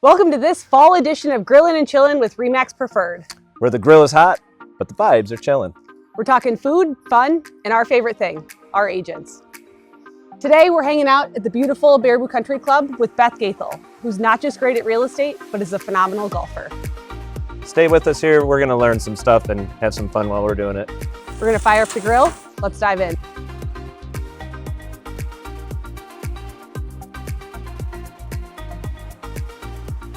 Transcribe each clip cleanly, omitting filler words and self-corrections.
Welcome to this fall edition of Grillin and Chillin with Remax Preferred. Where the grill is hot, but the vibes are chillin'. We're talking food, fun, and our favorite thing, our agents. Today we're hanging out at the beautiful Baraboo Country Club with Beth Goethel, who's not just great at real estate, but is a phenomenal golfer. Stay with us here. We're gonna learn some stuff and have some fun while we're doing it. We're gonna fire up the grill. Let's dive in.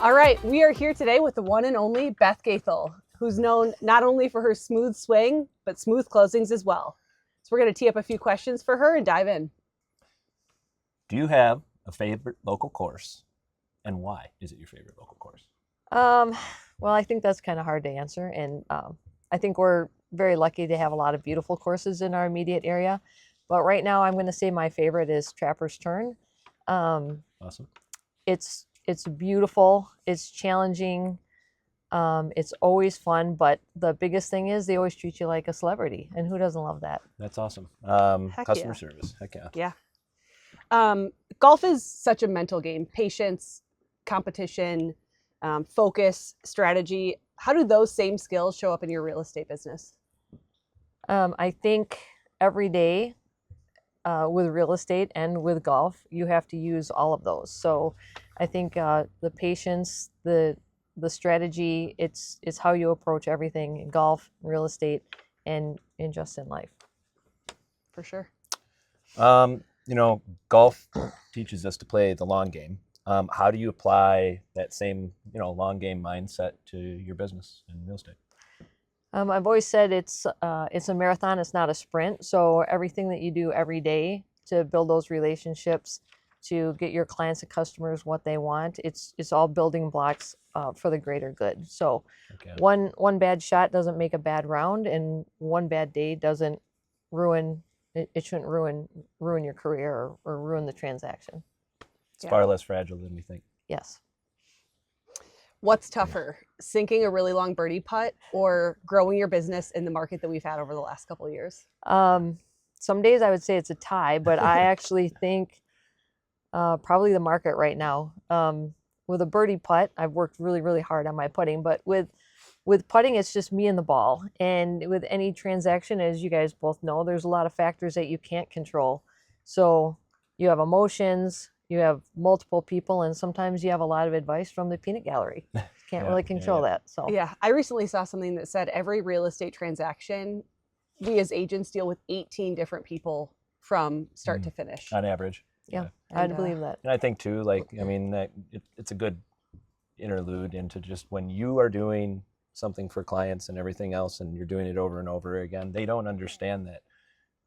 All right, we are here today with the one and only Beth Goethel, who's known not only for her smooth swing, but smooth closings as well. So we're gonna tee up a few questions for her and dive in. Do you have a favorite local course, and why is it your favorite local course? Well, I think that's kind of hard to answer, and I think we're very lucky to have a lot of beautiful courses in our immediate area. But right now, I'm going to say my favorite is Trapper's Turn. Awesome. It's beautiful. It's challenging. It's always fun. But the biggest thing is they always treat you like a celebrity, and who doesn't love that? That's awesome. Heck Customer yeah. service. Heck yeah. Yeah. Golf is such a mental game. Patience, competition, focus, strategy. How do those same skills show up in your real estate business? I think every day with real estate and with golf, you have to use all of those. So I think the patience, the strategy, it's how you approach everything in golf, real estate, and just in life. For sure. Golf teaches us to play the long game. How do you apply that same, long game mindset to your business and real estate? I've always said it's a marathon, it's not a sprint. So everything that you do every day to build those relationships, to get your clients and customers what they want, it's all building blocks for the greater good. So one bad shot doesn't make a bad round, and one bad day doesn't ruin it shouldn't ruin your career or ruin the transaction. It's far less fragile than we think. Yes. What's tougher, sinking a really long birdie putt or growing your business in the market that we've had over the last couple of years? Some days I would say it's a tie, but I actually think probably the market right now. With a birdie putt, I've worked really, really hard on my putting, but with putting, it's just me and the ball. And with any transaction, as you guys both know, there's a lot of factors that you can't control. So you have emotions, you have multiple people, and sometimes you have a lot of advice from the peanut gallery. Can't really control that. So yeah, I recently saw something that said every real estate transaction, we as agents deal with 18 different people from start to finish. On average. Yeah, I'd believe that. And I think too, that it's a good interlude into just when you are doing something for clients and everything else, and you're doing it over and over again, they don't understand that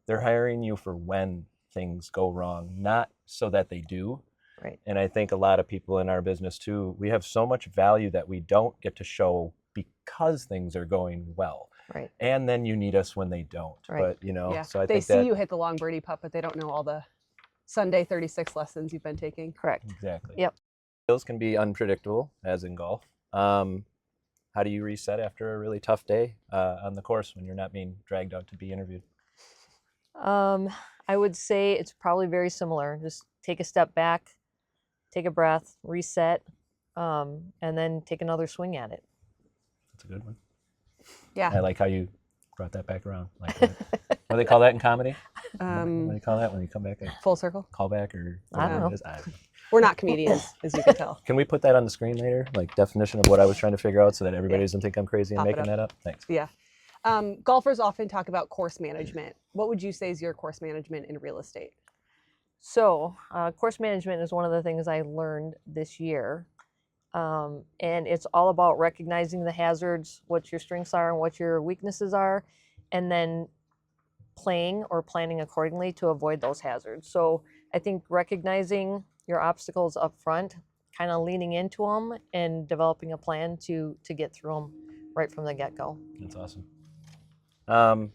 they're hiring you for when things go wrong, not so that they do. Right. And I think a lot of people in our business too, we have so much value that we don't get to show because things are going well. Right. And then you need us when they don't. Right. But so I they think see you hit the long birdie putt, but they don't know all the Sunday 36 lessons you've been taking. Correct. Exactly. Yep. Skills can be unpredictable, as in golf. How do you reset after a really tough day on the course when you're not being dragged out to be interviewed? I would say it's probably very similar. Just take a step back, take a breath, reset, and then take another swing at it. That's a good one. Yeah. I like how you brought that back around. Like what do they call that in comedy? What do they call that when you come back? Full circle? Call back or I don't know. We're not comedians, as you can tell. Can we put that on the screen later? Like definition of what I was trying to figure out so that everybody doesn't think I'm crazy and making that up? Thanks. Yeah. Golfers often talk about course management. What would you say is your course management in real estate? So course management is one of the things I learned this year. And it's all about recognizing the hazards, what your strengths are and what your weaknesses are, and then playing or planning accordingly to avoid those hazards. So I think recognizing your obstacles up front, kind of leaning into them and developing a plan to get through them right from the get-go. That's awesome. One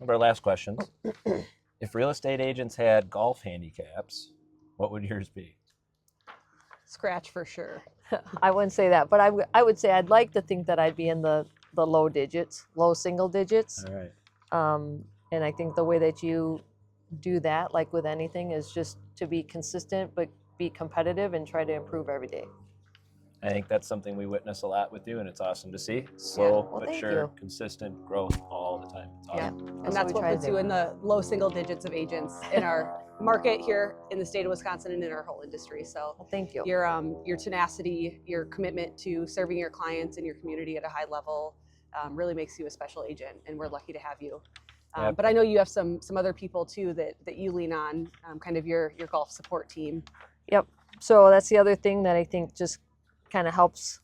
of our last questions. If real estate agents had golf handicaps, what would yours be? Scratch for sure. I wouldn't say that, but I would say I'd like to think that I'd be in the low digits, low single digits. All right. And I think the way that you do that, like with anything, is just to be consistent, but be competitive and try to improve every day. I think that's something we witness a lot with you, and it's awesome to see. Slow well, but thank sure, you. consistent growth all the time. It's Yeah. awesome. And that's we what try to puts you do. in the low single digits of agents in our market here in the state of Wisconsin and in our whole industry. So Well, thank you. your tenacity, your commitment to serving your clients and your community at a high level really makes you a special agent, and we're lucky to have you. Yep. But I know you have some other people too that you lean on, kind of your golf support team. Yep. So that's the other thing that I think just kind of helps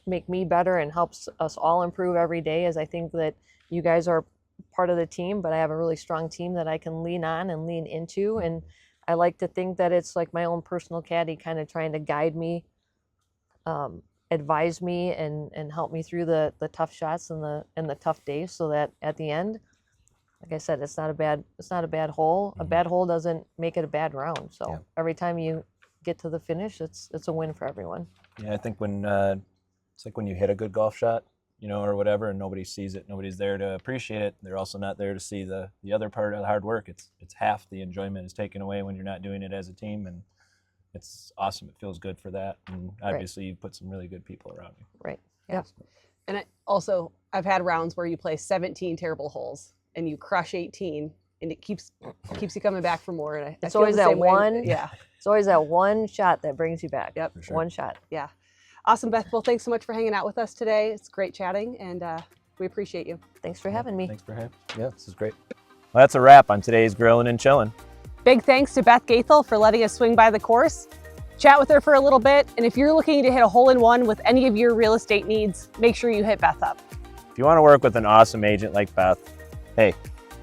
make me better and helps us all improve every day, is I think that you guys are part of the team, but I have a really strong team that I can lean on and lean into. And I like to think that it's like my own personal caddy kind of trying to guide me, advise me, and help me through the tough shots and the tough days, so that at the end, like I said, it's not a bad hole. A bad hole doesn't make it a bad round. So Yeah. every time you get to the finish, it's a win for everyone. Yeah, I think when it's like when you hit a good golf shot, you know, or whatever, and nobody sees it, nobody's there to appreciate it. They're also not there to see the other part of the hard work. It's half the enjoyment is taken away when you're not doing it as a team, and it's awesome. It feels good for that, and obviously you've put some really good people around you. Right. Yeah. And I've had rounds where you play 17 terrible holes and you crush 18, and it keeps you coming back for more. And I It's feel always the that same way. one. Yeah. It's always that one shot that brings you back. Yep. For sure. One shot. Yeah. Awesome, Beth. Well, thanks so much for hanging out with us today. It's great chatting, and we appreciate you. Thanks for having me. Thanks for having. Yeah, this is great. Well, that's a wrap on today's Grillin' and Chillin'. Big thanks to Beth Goethel for letting us swing by the course, chat with her for a little bit, and if you're looking to hit a hole-in-one with any of your real estate needs, make sure you hit Beth up. If you want to work with an awesome agent like Beth, hey,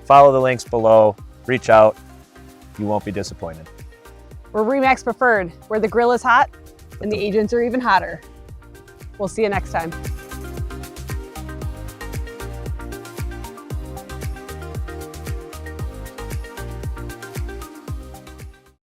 follow the links below, reach out. You won't be disappointed. We're RE/MAX Preferred, where the grill is hot and the agents are even hotter. We'll see you next time.